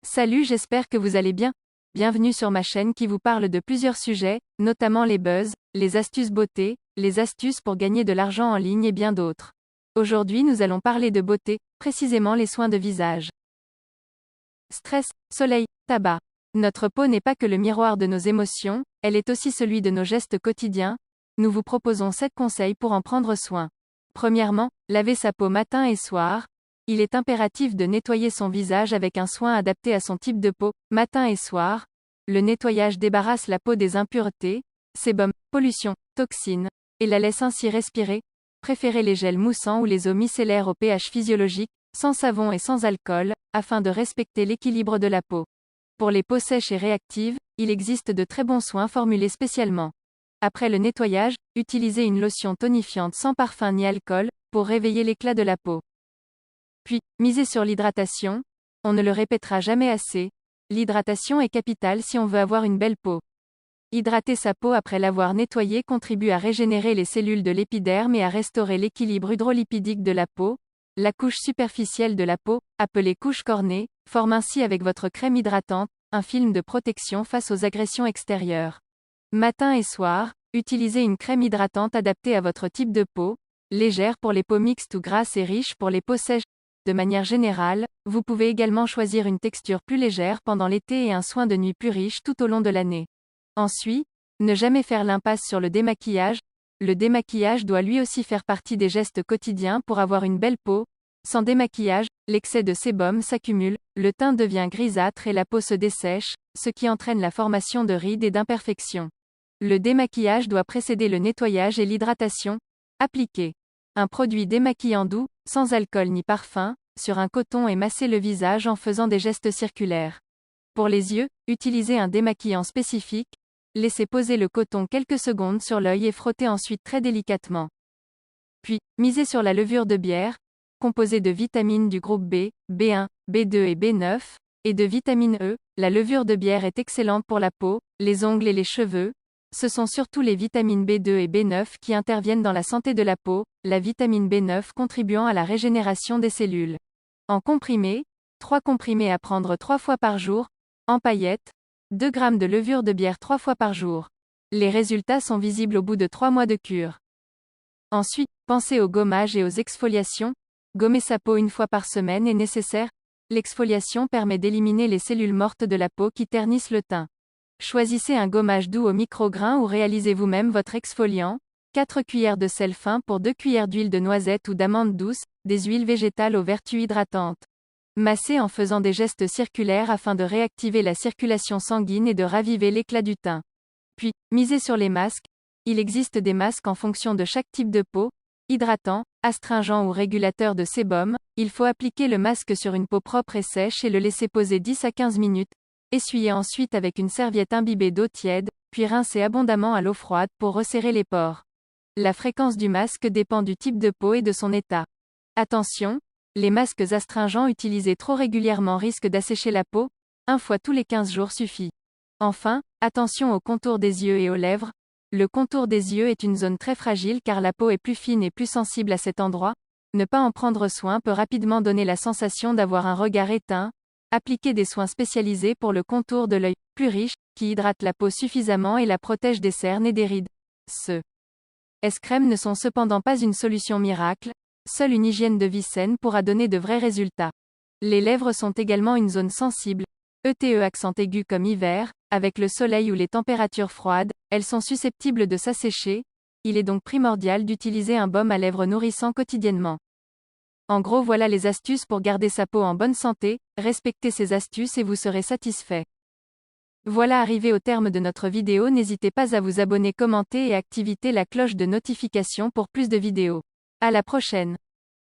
Salut, j'espère que vous allez bien. Bienvenue sur ma chaîne qui vous parle de plusieurs sujets, notamment les buzz, les astuces beauté, les astuces pour gagner de l'argent en ligne et bien d'autres. Aujourd'hui, nous allons parler de beauté, précisément les soins de visage. Stress, soleil, tabac. Notre peau n'est pas que le miroir de nos émotions, elle est aussi celui de nos gestes quotidiens. Nous vous proposons 7 conseils pour en prendre soin. Premièrement, laver sa peau matin et soir. Il est impératif de nettoyer son visage avec un soin adapté à son type de peau, matin et soir. Le nettoyage débarrasse la peau des impuretés, sébum, pollution, toxines, et la laisse ainsi respirer. Préférez les gels moussants ou les eaux micellaires au pH physiologique, sans savon et sans alcool, afin de respecter l'équilibre de la peau. Pour les peaux sèches et réactives, il existe de très bons soins formulés spécialement. Après le nettoyage, utilisez une lotion tonifiante sans parfum ni alcool, pour réveiller l'éclat de la peau. Puis, misez sur l'hydratation. On ne le répétera jamais assez. L'hydratation est capitale si on veut avoir une belle peau. Hydrater sa peau après l'avoir nettoyée contribue à régénérer les cellules de l'épiderme et à restaurer l'équilibre hydrolipidique de la peau. La couche superficielle de la peau, appelée couche cornée, forme ainsi avec votre crème hydratante, un film de protection face aux agressions extérieures. Matin et soir, utilisez une crème hydratante adaptée à votre type de peau, légère pour les peaux mixtes ou grasse et riche pour les peaux sèches. De manière générale, vous pouvez également choisir une texture plus légère pendant l'été et un soin de nuit plus riche tout au long de l'année. Ensuite, ne jamais faire l'impasse sur le démaquillage. Le démaquillage doit lui aussi faire partie des gestes quotidiens pour avoir une belle peau. Sans démaquillage, l'excès de sébum s'accumule, le teint devient grisâtre et la peau se dessèche, ce qui entraîne la formation de rides et d'imperfections. Le démaquillage doit précéder le nettoyage et l'hydratation. Appliquez un produit démaquillant doux, sans alcool ni parfum, sur un coton et massez le visage en faisant des gestes circulaires. Pour les yeux, utilisez un démaquillant spécifique. Laissez poser le coton quelques secondes sur l'œil et frottez ensuite très délicatement. Puis, misez sur la levure de bière, composée de vitamines du groupe B, B1, B2 et B9, et de vitamine E. La levure de bière est excellente pour la peau, les ongles et les cheveux. Ce sont surtout les vitamines B2 et B9 qui interviennent dans la santé de la peau, la vitamine B9 contribuant à la régénération des cellules. En comprimé, 3 comprimés à prendre 3 fois par jour. En paillettes, 2 g de levure de bière 3 fois par jour. Les résultats sont visibles au bout de 3 mois de cure. Ensuite, pensez au gommage et aux exfoliations. Gommer sa peau une fois par semaine est nécessaire. L'exfoliation permet d'éliminer les cellules mortes de la peau qui ternissent le teint. Choisissez un gommage doux au micrograin ou réalisez vous-même votre exfoliant. 4 cuillères de sel fin pour 2 cuillères d'huile de noisette ou d'amande douce, des huiles végétales aux vertus hydratantes. Massez en faisant des gestes circulaires afin de réactiver la circulation sanguine et de raviver l'éclat du teint. Puis, misez sur les masques. Il existe des masques en fonction de chaque type de peau. Hydratant, astringent ou régulateur de sébum. Il faut appliquer le masque sur une peau propre et sèche et le laisser poser 10 à 15 minutes. Essuyez ensuite avec une serviette imbibée d'eau tiède, puis rincez abondamment à l'eau froide pour resserrer les pores. La fréquence du masque dépend du type de peau et de son état. Attention, les masques astringents utilisés trop régulièrement risquent d'assécher la peau. 1 fois tous les 15 jours suffit. Enfin, attention au contour des yeux et aux lèvres. Le contour des yeux est une zone très fragile car la peau est plus fine et plus sensible à cet endroit. Ne pas en prendre soin peut rapidement donner la sensation d'avoir un regard éteint. Appliquez des soins spécialisés pour le contour de l'œil, plus riche, qui hydrate la peau suffisamment et la protège des cernes et des rides. Ce S-crème ne sont cependant pas une solution miracle. Seule une hygiène de vie saine pourra donner de vrais résultats. Les lèvres sont également une zone sensible. ETE accent aigu comme hiver, avec le soleil ou les températures froides, elles sont susceptibles de s'assécher. Il est donc primordial d'utiliser un baume à lèvres nourrissant quotidiennement. En gros, voilà les astuces pour garder sa peau en bonne santé. Respectez ces astuces et vous serez satisfait. Voilà arrivé au terme de notre vidéo, n'hésitez pas à vous abonner, commenter et activer la cloche de notification pour plus de vidéos. À la prochaine.